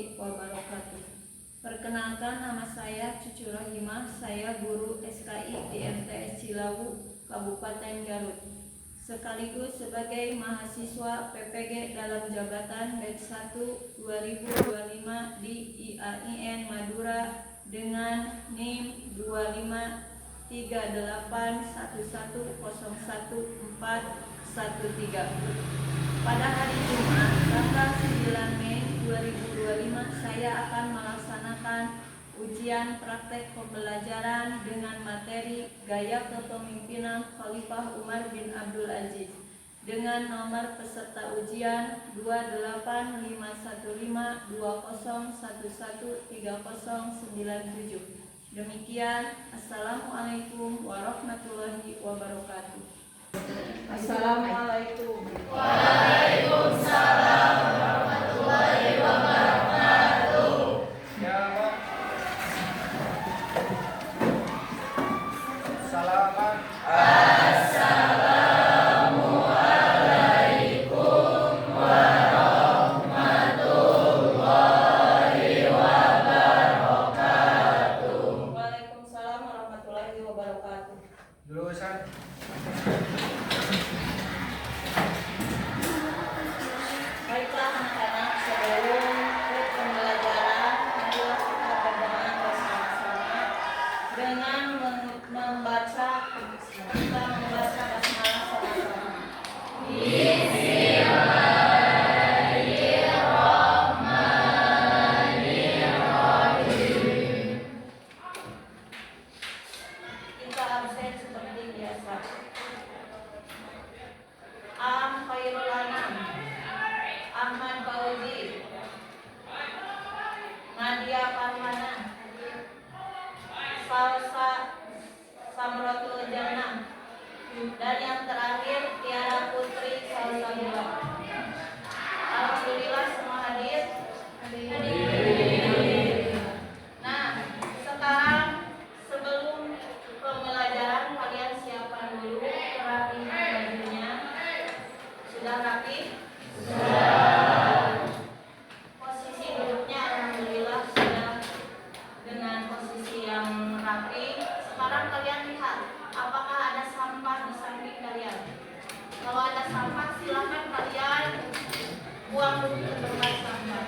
warahmatullahi wabarakatuh. Perkenalkan, nama saya Cucu Rahimah, saya guru SKI di MTS Cilawu, Kabupaten Garut. Sekaligus sebagai mahasiswa PPG dalam jabatan batch 1 2025 di IAIN Madura dengan NIM 25381101413. Pada hari Jumat, tanggal 9 Mei 2025, saya akan melaksanakan ujian praktek pembelajaran dengan materi Gaya Kepemimpinan Khalifah Umar bin Abdul Aziz dengan nomor peserta ujian 2855120113097. Demikian, Assalamualaikum warahmatullahi wabarakatuh. Assalamualaikum. Waalaikumsalam warahmatullahi wabarakatuh. Ya, Pak. Salaman. Assalamualaikum warahmatullahi wabarakatuh. Waalaikumsalam warahmatullahi wabarakatuh. Jurusan. Baiklah anak-anak, sebelum ke pembelajaran, marilah kita berdoa bersama-sama dengan membaca basmalah sama-sama. Kita absen seperti biasa. Am Khairul Anam, Ahmad Fauzi, Nadia Parmana, Salsa Samrotul Jannah, dan yang terakhir Tiara Putri Salsabila. Alhamdulillah semua hadir. Nah, sekarang sebelum pembelajaran kalian siapkan dulu kerapihan bajunya. Sudah rapi? Posisi duduknya alhamdulillah sudah dengan posisi yang rapi. Sekarang kalian lihat apakah ada sampah di samping kalian. Kalau ada sampah silakan kalian buang dulu ke tempat sampah.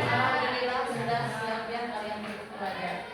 Alhamdulillah sudah siap ya kalian untuk belajar.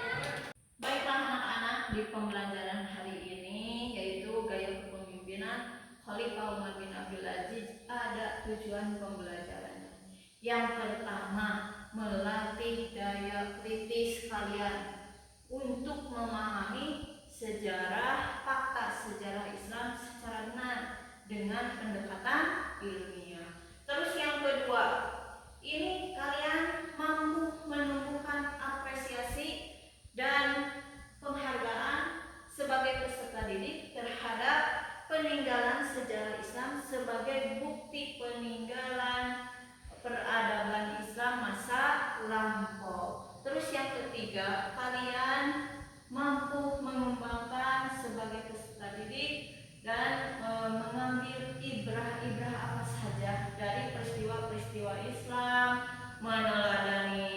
Baiklah anak-anak, di pembelajaran hari ini yaitu Gaya Kepemimpinan Khalifah Umar bin Abdul Aziz, ada tujuan pembelajarannya. Yang pertama, melatih daya kritis kalian untuk memahami sejarah, fakta sejarah Islam secara benar dengan pendekatan ilmiah. Terus yang kedua, ini kalian mampu menumbuhkan apresiasi dan penghargaan sebagai peserta didik terhadap peninggalan sejarah Islam sebagai bukti peninggalan peradaban Islam masa lampau. Terus yang ketiga, kalian mampu mengembangkan sebagai peserta didik dan mengambil ibrah-ibrah apa saja dari peristiwa-peristiwa Islam, meneladani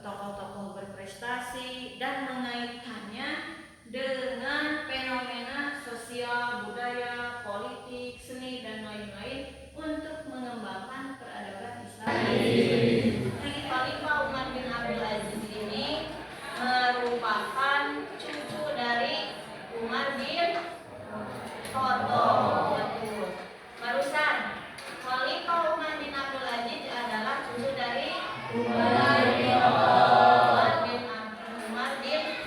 tokoh-tokoh berprestasi dan mengaitkannya dengan fenomena sosial, budaya, politik, seni dan lain-lain untuk mengembangkan peradaban Islam. Khalifah Umar bin Abdul Aziz ini merupakan cucu dari Umar bin Khattab. Betul. Barusan Khalifah Umar bin Abdul Aziz adalah cucu dari Umar bin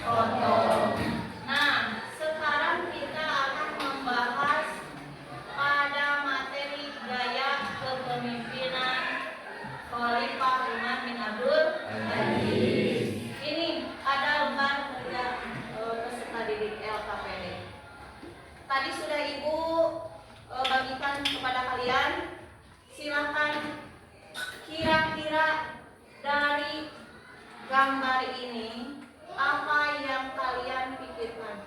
Khattab. Nah, sekarang kita akan membahas pada materi Gaya Kepemimpinan Khalifah Umar bin Abdul Aziz. Ini ada lembar kerja peserta didik LKPD. Tadi sudah Ibu bagikan kepada kalian. Silakan kira-kira dari gambar ini apa yang kalian pikirkan?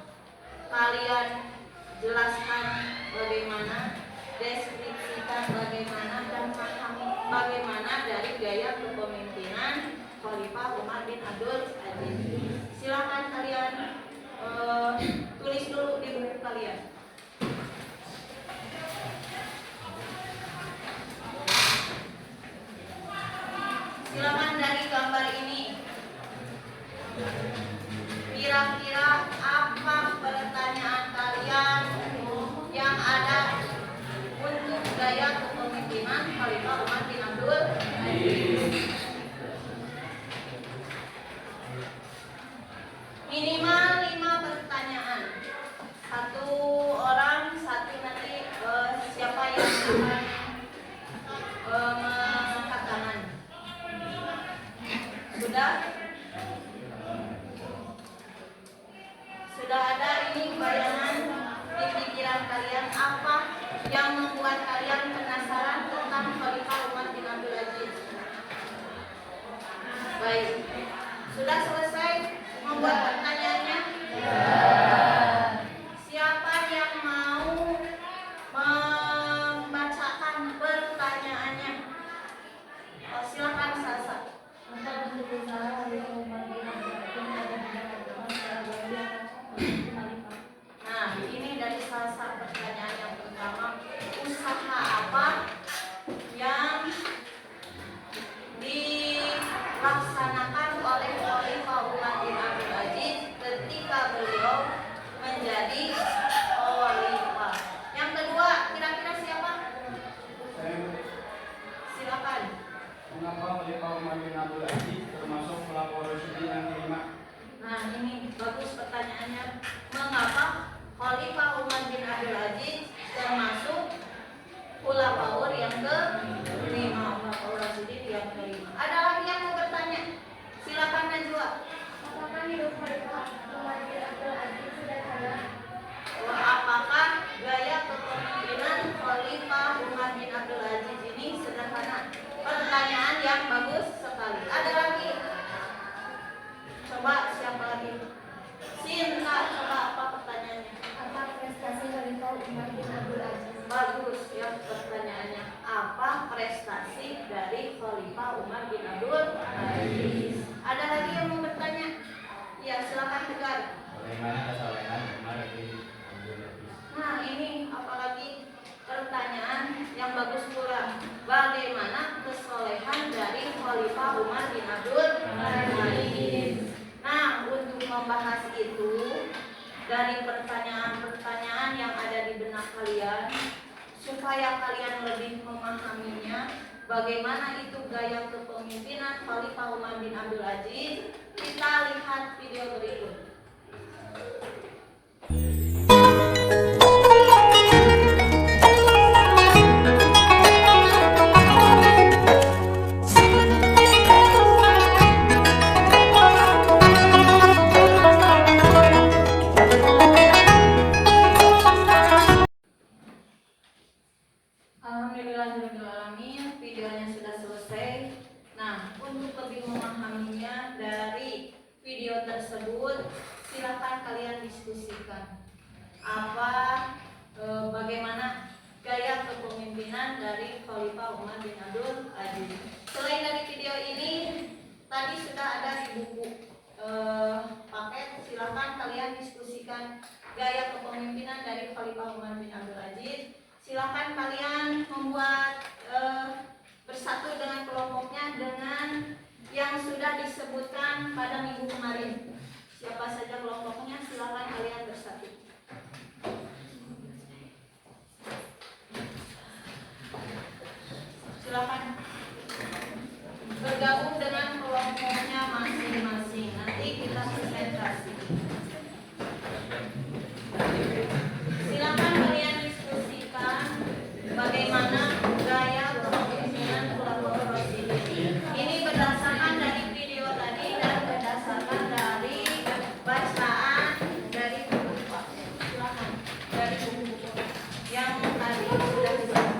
Kalian jelaskan bagaimana, deskripsikan bagaimana, dan gaya kepemimpinan Khalifah Umar bin Abdul Aziz. Silakan kalian tulis dulu di buku kalian. Silakan dari gambar ini. Kira-kira apa pertanyaan kalian yang ada untuk gaya kepemimpinan Khalifah Umar bin Abdul Aziz? Minimal 5 pertanyaan. Satu orang, satu nanti siapa yang akan mengangkat tangan. Sudah? Sudah ada ini bayangan di pikiran kalian apa yang membuat kalian penasaran tentang Khalifah Umar bin Abdul Aziz? Baik. Sudah selesai membuat pertanyaannya? Siapa yang mau membacakan pertanyaannya? Oh, silakan Sasa. Nah, ini dari Sasa pertanyaan yang pertama. Usaha apa yang dilaksanakan oleh Khalifah Umar bin Abdul Aziz ketika beliau menjadi khalifah? Yang kedua, kira-kira siapa? Silakan. Mengapa Khalifah Umar bin Abdul Aziz termasuk pelapor Rasyidin yang kelima? Nah, ini bagus pertanyaannya. Mengapa Khalifah Umar bin Abdul Aziz termasuk khulafaur yang kelima, khulafaur Rasyidin yang kelima? Ada lagi yang mau bertanya? Silakan Najwa. Apakah hidup Khalifah Umar bin Abdul Aziz sederhana? Apakah gaya kepemimpinan Khalifah Umar bin Abdul Aziz ini sederhana? Pertanyaan yang bagus sekali. Ada lagi? Coba siapa lagi? Sinta, coba apa pertanyaannya? Apa prestasi Khalifah Umar bin Abdul Aziz? Bagus ya pertanyaannya. Apa prestasi dari Khalifah Umar bin Abdul Aziz? Ada lagi yang mau bertanya? Ya, silakan Tegar. Bagaimana kesalehan Umar bin Abdul Aziz? Nah, ini apalagi pertanyaan yang bagus pula. Bagaimana kesolehan dari Khalifah Umar bin Abdul Aziz? Nah, untuk membahas itu dari pertanyaan-pertanyaan yang ada di benak kalian, supaya kalian lebih memahaminya, bagaimana itu gaya kepemimpinan Khalifah Umar bin Abdul Aziz, kita lihat video berikut. Alhamdulillahirrahmanirrahim, videonya sudah selesai. Nah, untuk lebih memahaminya dari video tersebut, silakan kalian diskusikan bagaimana gaya kepemimpinan dari Khalifah Umar bin Abdul Aziz. Selain dari video ini, tadi sudah ada di buku paket. Silakan kalian diskusikan gaya kepemimpinan dari Khalifah Umar bin Abdul Aziz. Silakan kalian membuat bersatu dengan kelompoknya dengan yang sudah disebutkan pada minggu kemarin. Siapa saja kelompoknya, silakan kalian bersatu. Silakan bergabung dengan kelompoknya masing-masing. Nanti kita presentasi. Silakan kalian diskusikan bagaimana gaya kepemimpinan Khulafaur Rasyidin. Ini berdasarkan dari video tadi dan berdasarkan dari bacaan dari buku. Silakan dari buku yang tadi sudah dibaca.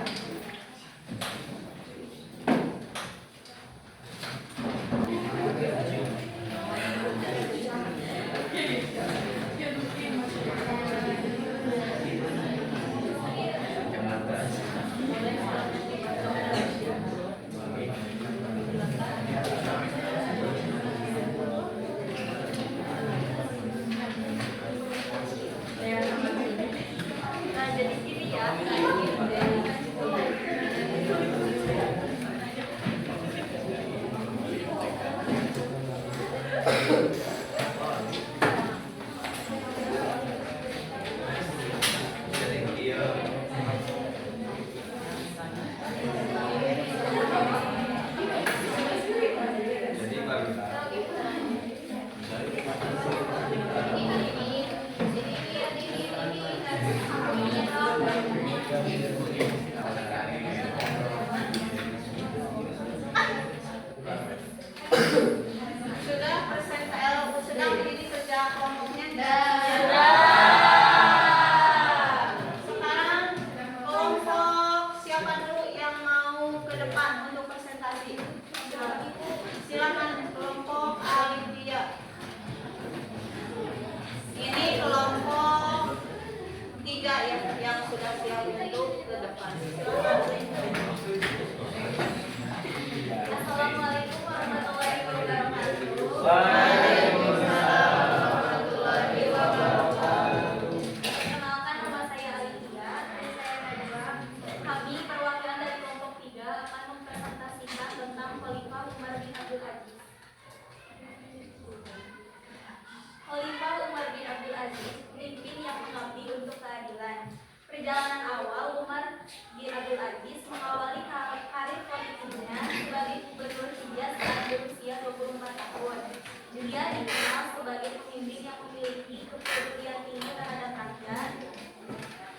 bentuk kepedulian tinggi terhadap rakyat,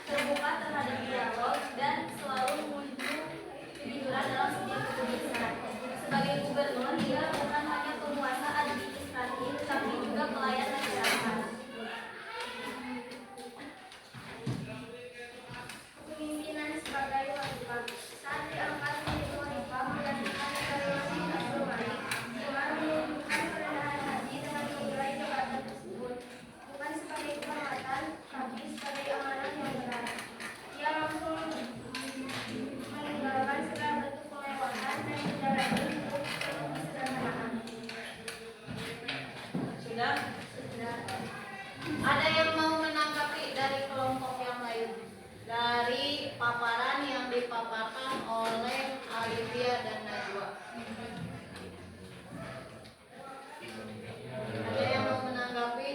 terbuka terhadap dialog, dan selalu muncul kejujuran dalam setiap keputusan. Sebagai gubernur, dia bukan hanya penguasa administratif, tapi juga pelayan masyarakat. Kepemimpinan sebagai khalifah. Saat diangkat menjadi khalifah, menggantikan Sulaiman bin Abdul Malik, Umar menunjukkan kerendahan hati dengan memulai jabatan tersebut, bukan sebagai kehormatan, tapi sebagai amanah yang berat. Ia langsung meninggalkan segala bentuk kemewahan dan menjalani hidup penuh kesederhanaan. Sudah? Sudah. Ada yang mau menanggapi dari kelompok yang lain? Dari paparan yang dipaparkan oleh Alivia dan Najwa. Ada yang mau menanggapi?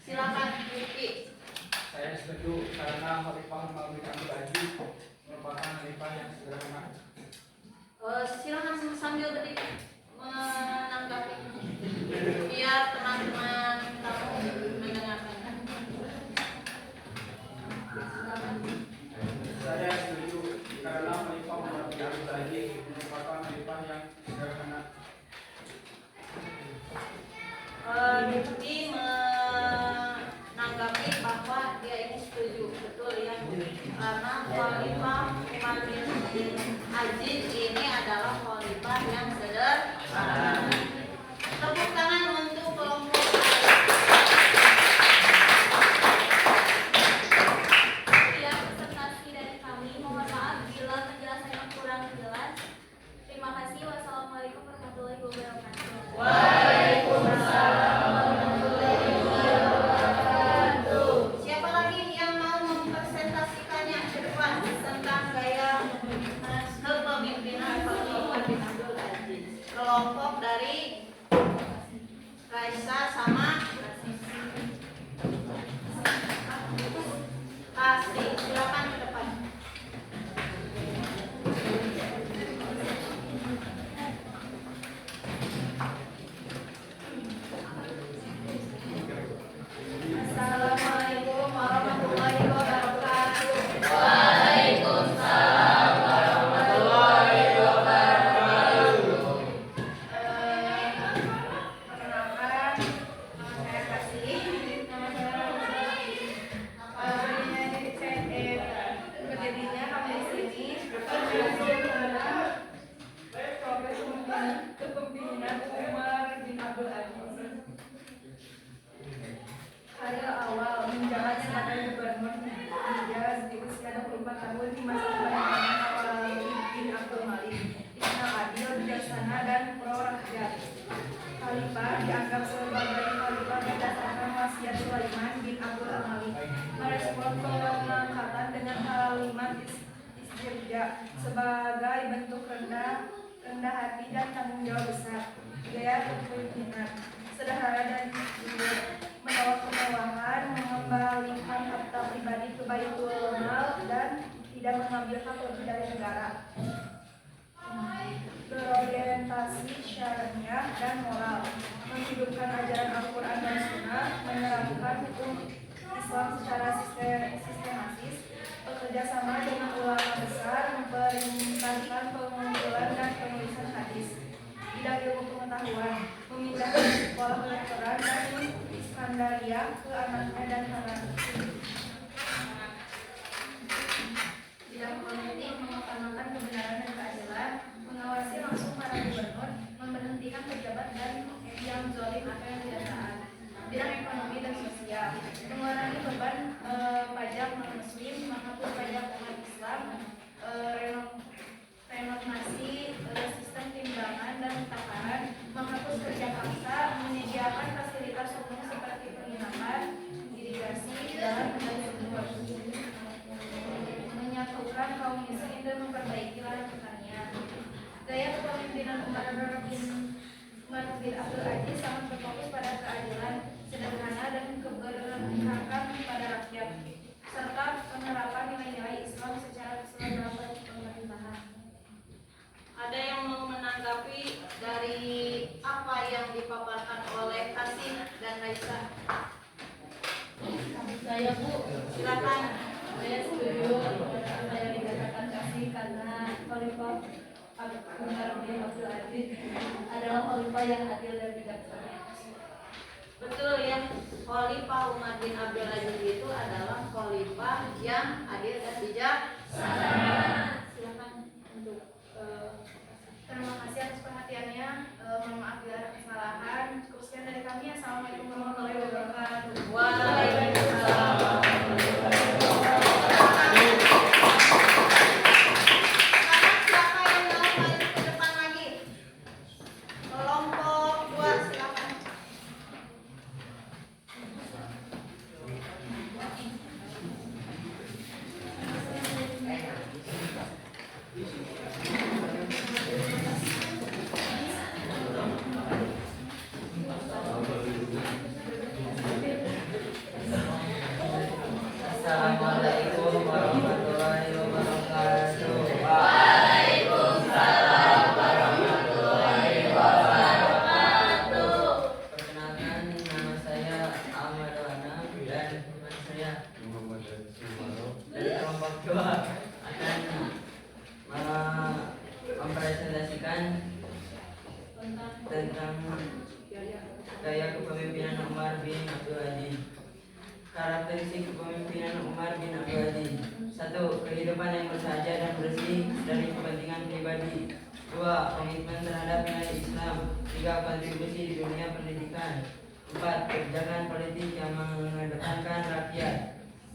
Silakan, Vicky. Saya setuju karena Khalifah Umar bin Abdul Aziz merupakan khalifah yang sederhana. Silakan sambil berdiri menanggapi biar teman-teman kamu mendengarkan. Saya setuju karena Khalifah Umar bin Abdul Aziz merupakan khalifah yang sederhana. Rifki menanggapi bahwa dia ini setuju, betul ya, karena Khalifah Umar bin Aziz ini adalah khalifah yang sederhana. Tepuk tangan untuk kelompok Sekian presentasi dari kami. Mohon maaf bila penjelasannya kurang jelas. Terima kasih. Wassalamualaikum warahmatullahi wabarakatuh. Siapa lagi yang mau mempresentasikannya ke depan tentang gaya kepemimpinan Khalifah bin Abdul Aziz? Kelompok dari Raisa sama Kasih, silakan ke depan. Assalamualaikum warahmatullahi wabarakatuh. Waalaikumsalam warahmatullahi wabarakatuh. Perkenalkan, nama saya Kasih. Nama saya berdirinya kami di sini adalah progres kepemimpinan Umar bin Abdul Aziz. Pada awal menjabat sebagai gubernur Hijaz di usia 24 tahun di masa pemerintahan Khalid bin Abdul Malik, dikenal adil, bijaksana, dan pro rakyat. Khalifah dianggap sebagai khalifah berdasarkan wasiat Sulaiman bin Abdul Malik, merespon pengangkatan dengan kalimat istirja sebagai bentuk rendah hati dan tanggung jawab besar. Gaya kepemimpinan sederhana dan jujur, menolak kemewahan, mengembalikan harta pribadi ke Baitul Mal, dan tidak mengambil hak lebih dari negara. Berorientasi syariah dan moral, menghidupkan ajaran Al-Quran dan Sunnah, menerapkan hukum Islam secara sistematis, bekerja sama dengan ulama besar, memperintahkan pengumpulan dan penulisan hadis. Bidang ilmu pengetahuan, memindahkan sekolah kedokteran dari Iskandaria ke anaknya dan anaknya. Bidang politik, mengutamakan kebenaran dan keadilan, mengawasi langsung para gubernur, memberhentikan pejabat dan yang zalim atau yang tidak taat. Bidang ekonomi dan sosial, mengurangi beban pajak non-muslim, menghapus pajak umat Islam, renovasi sistem timbangan dan takaran, menghapus kerja paksa, menyediakan fasilitas umum seperti penginapan, irigasi, jalan, dan sumur, menyatukan kaum miskin dan memperbaiki lahan pertanian. Gaya kepemimpinan Umar bin Abdul Aziz sangat berfokus pada keadilan, sederhana, dan keberpihakan pada rakyat, serta penerapan nilai-nilai Islam secara keseluruhan pemerintahan. Ada yang mau menanggapi dari Saya Bu, Silakan. saya setuju apa yang dikatakan Kasih karena Khalifah Umar bin Abdul Aziz adalah khalifah yang adil dan bijaksana. Betul ya, Khalifah Umar bin Abdul Aziz itu adalah khalifah yang adil dan bijaksana. Silakan untuk Terima kasih atas perhatiannya. Mohon maaf bila ada kesalahan. Cukup sekian dari kami. Assalamualaikum warahmatullahi wabarakatuh. Waalaikumsalam. Siapa yang mau maju ke depan lagi? Kelompok 2 silakan. Assalamualaikum warahmatullahi wabarakatuh. Perkenalkan, nama saya Ahmad Wana dan teman saya dari kelompok 2 akan mempresentasikan tentang gaya kepemimpinan Umar bin Abdul Aziz. Karakteristik kepemimpinan Umar bin Abdul Aziz. 1. Kehidupan yang bersahaja dan bersih dari kepentingan pribadi. 2. Komitmen terhadap nilai Islam. 3. Kontribusi di dunia pendidikan. 4. Kebijakan politik yang mengedepankan rakyat.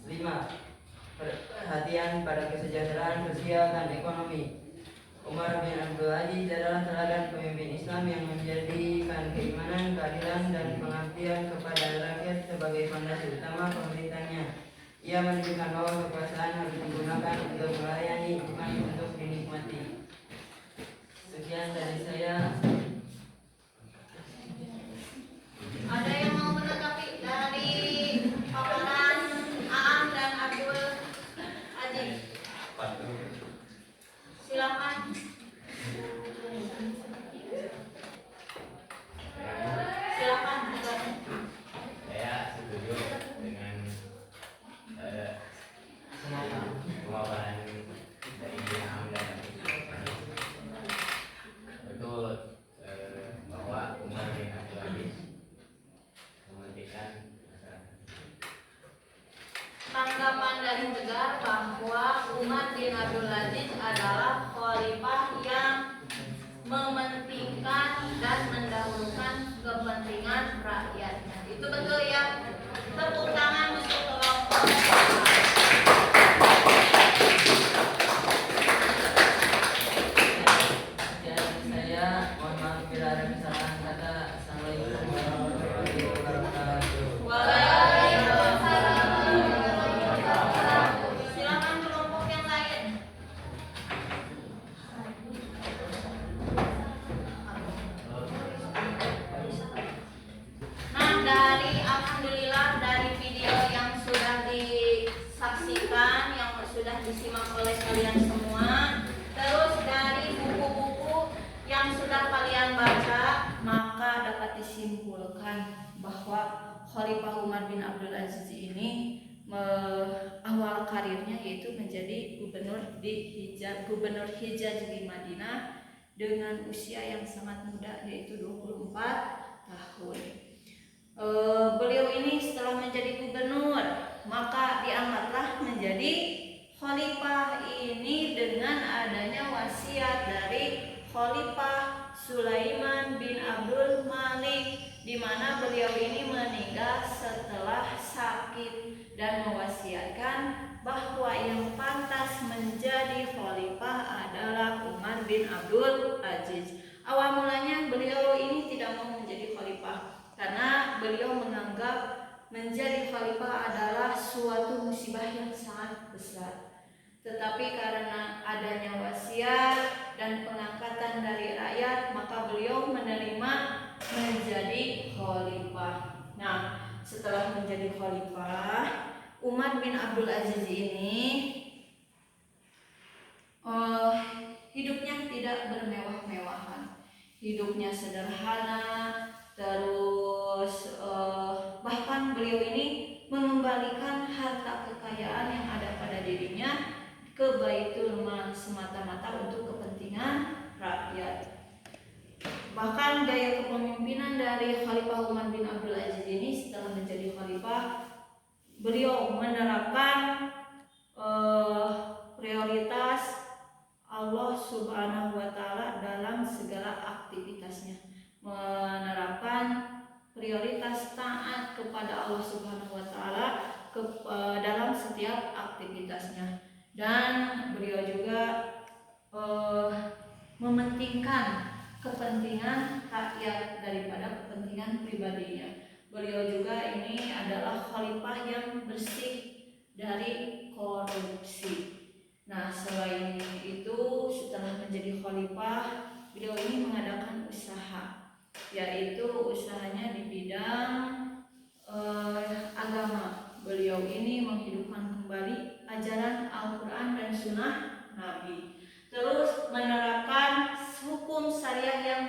5. Perhatian pada kesejahteraan sosial dan ekonomi. Umar bin Abdul Aziz adalah teladan pemimpin Islam yang menjadikan keimanan, keadilan, dan pengabdian kepada rakyat sebagai fondasi utama pemerintahnya. Ia menunjukkan bahwa kekuasaan harus digunakan untuk melayani, bukan untuk dinikmati. Sekian dari saya. Ada yang mau menanggapi dari paparan Aam dan Abdul Aziz? Silakan. Silakan. Saya setuju dengan pemaparan dari Am dan betul bahwa Umar bin Abdul Aziz mementingkan masyarakat. Tanggapan dari Tegar bahwa Umar bin Abdul Aziz adalah khalifah yang mementingkan dan mendahulukan kepentingan rakyatnya. Itu betul ya? Tepuk tangan untuk kelompok. Sekian dari saya. Mohon maaf bila ada kesalahan kata. Assalamualaikum warahmatullahi wabarakatuh. Waalaikumsalam. Silakan kelompok yang lain. Nah, alhamdulillah dari video yang sudah disaksikan, yang sudah disimak oleh kalian semua, terus dari buku-buku yang sudah kalian baca, maka dapat disimpulkan bahwa Khalifah Umar bin Abdul Aziz ini awal karirnya yaitu menjadi gubernur Hijaz di Madinah dengan usia yang sangat muda yaitu 24 tahun. Beliau ini setelah menjadi gubernur maka diangkatlah menjadi khalifah ini dengan adanya wasiat dari Khalifah Sulaiman bin Abdul Malik, di mana beliau ini meninggal setelah sakit dan mewasiatkan bahwa yang pantas menjadi khalifah adalah Umar bin Abdul Aziz. Awal mulanya beliau ini tidak mau menjadi khalifah karena beliau menganggap menjadi khalifah adalah suatu musibah yang sangat besar. Tetapi karena adanya wasiat dan pengangkatan dari rakyat, maka beliau menerima menjadi khalifah. Nah, setelah menjadi khalifah, Umar bin Abdul Aziz ini hidupnya tidak bermewah-mewahan, hidupnya sederhana, terus bahkan beliau ini mengembalikan harta kekayaan yang ada pada dirinya ke Baitul Mal semata-mata untuk kepentingan rakyat. Bahkan gaya kepemimpinan dari Khalifah Umar bin Abdul Aziz ini setelah menjadi khalifah, beliau menerapkan prioritas Allah Subhanahu wa Ta'ala dalam segala aktivitasnya, menerapkan prioritas taat kepada Allah Subhanahu wa Ta'ala dalam setiap aktivitasnya, dan beliau juga mementingkan kepentingan rakyat daripada kepentingan pribadinya. Beliau juga ini adalah khalifah yang bersih dari korupsi. Nah, selain itu, setelah menjadi khalifah, beliau ini mengadakan usaha, yaitu usahanya di bidang agama. Beliau ini menghidupkan kembali ajaran Al-Quran dan Sunnah Nabi. Terus menerapkan hukum syariah yang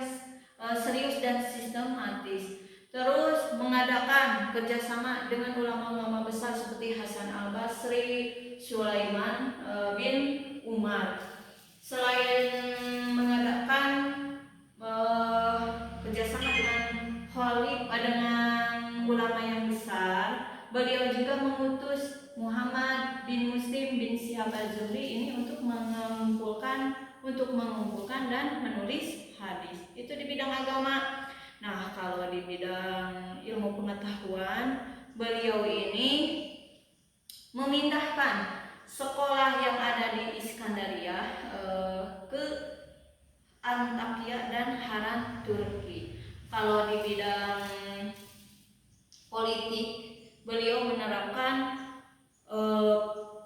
serius dan sistematis. Terus mengadakan kerjasama dengan ulama-ulama besar seperti Hasan Al-Basri, Sulaiman bin Umar. Selain mengadakan kerjasama dengan ulama yang besar, beliau juga mengutus Muhammad bin Muslim bin Syihab Az-Zuhri ini untuk mengumpulkan dan menulis hadis. Itu di bidang agama. Nah, kalau di bidang ilmu pengetahuan, beliau ini memindahkan sekolah yang ada di Iskandaria ke Antakya dan Haran, Turki. Kalau di bidang politik, beliau menerapkan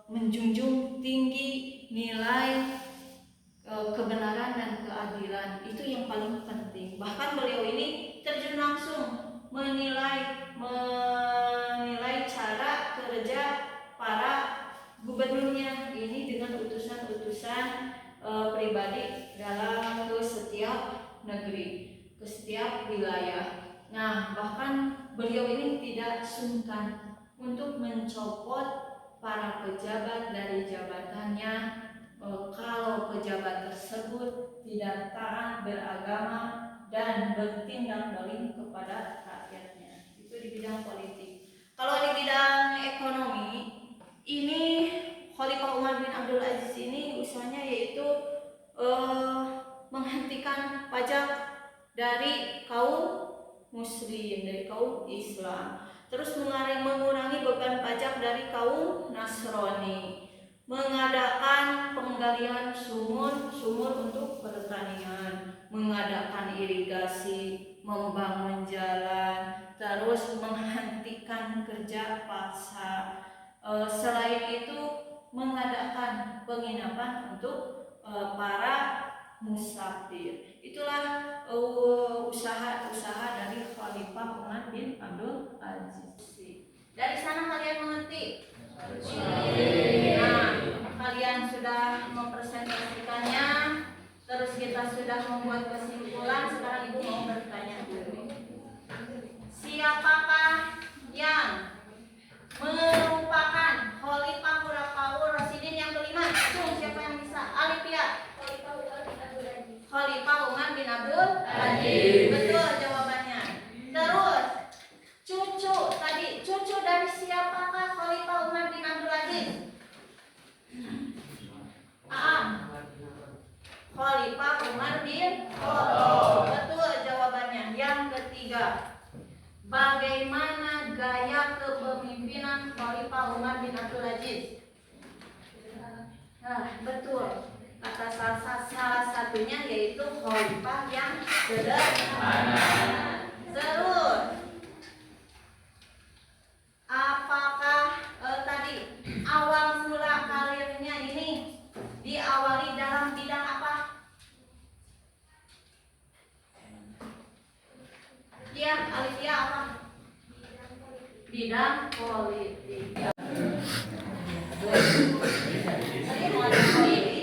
menjunjung tinggi nilai kebenaran dan keadilan. Itu yang paling penting. Bahkan beliau ini terjun langsung menilai cara kerja para gubernurnya ini dengan utusan-utusan pribadi dalam ke setiap negeri, ke setiap wilayah. Nah, bahkan beliau ini tidak sungkan untuk mencopot para pejabat dari jabatannya kalau pejabat tersebut tidak taat beragama dan bertindak zalim kepada rakyatnya. Itu di bidang politik. Kalau di bidang ekonomi, ini Khalifah Umar bin Abdul Aziz ini usahanya yaitu menghentikan pajak dari kaum muslim, dari kaum Islam. Terus mengurangi beban pajak dari kaum Nasrani. Mengadakan penggalian sumur untuk pertanian, mengadakan irigasi, membangun jalan, terus menghentikan kerja paksa. Selain itu mengadakan penginapan untuk para musafir. Itulah usaha dari Khalifah Umar bin Abdul Aziz. Dari sana kalian mengerti? Nah, kalian sudah mempresentasikannya, terus kita sudah membuat kesimpulan. Sekarang ibu mau bertanya dulu. Siapakah yang merupakan Khalifah Khulafaur Rasyidin yang kelima? Siapa yang bisa? Alif ya. Khalifah Umar bin Abdul Aziz. Betul jawabannya. Terus cucu dari siapakah Khalifah Umar bin Abdul Aziz? Khalifah Umar bin Khattab. Betul jawabannya. Yang ketiga, bagaimana gaya kepemimpinan Khalifah Umar bin Abdul Aziz? Betul. Kata salah satunya yaitu khalifah yang sederhana. Terus, apakah tadi awal mula karirnya ini diawali dalam bidang apa? Ya, Alifia apa? Bidang politik. Tadi mau ada politik.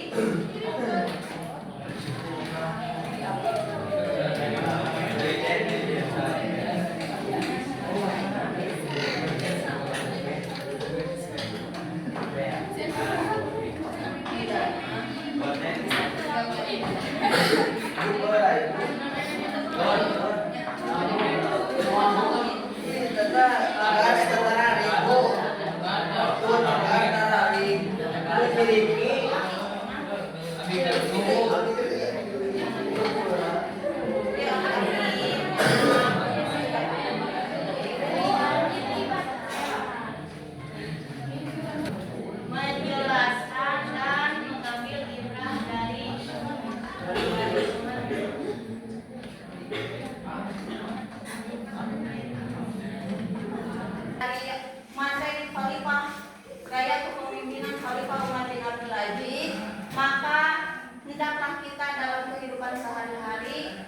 si Riki. Abi dulu. Menjelaskan dan mengambil ibrah dari masa khalifah gaya kepemimpinan Khalifah Umar bin Abdul Aziz, maka hendaklah kita dalam kehidupan sehari-hari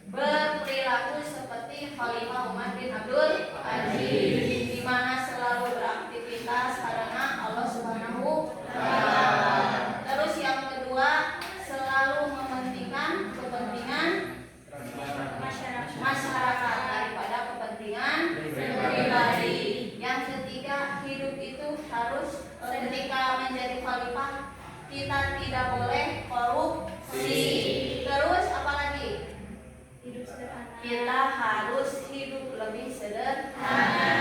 berperilaku seperti Khalifah Umar bin Abdul Aziz, di mana selalu beraktivitas karena Allah Subhanahu wa Ta'ala. Terus yang kedua, selalu mementingkan kepentingan masyarakat daripada kepentingan pribadi. Yang ketiga, hidup itu harus ketika menjadi khalifah kita tidak boleh korupsi. Terus apa lagi? Hidup sederhana. Kita harus hidup lebih sederhana.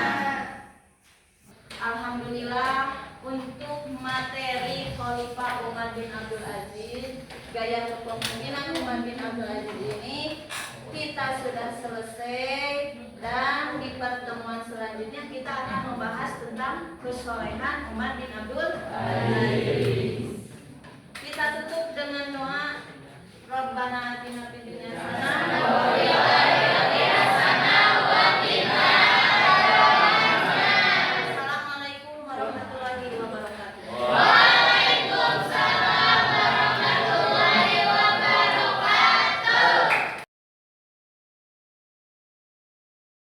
Alhamdulillah, untuk materi Khalifah Umar bin Abdul Aziz, gaya kepemimpinan Umar bin Abdul Aziz ini kita sudah selesai, dan di pertemuan selanjutnya kita akan membahas tentang kesolehan Umar bin Abdul Aziz. Kita tutup dengan doa. Rabbana atina fid dunya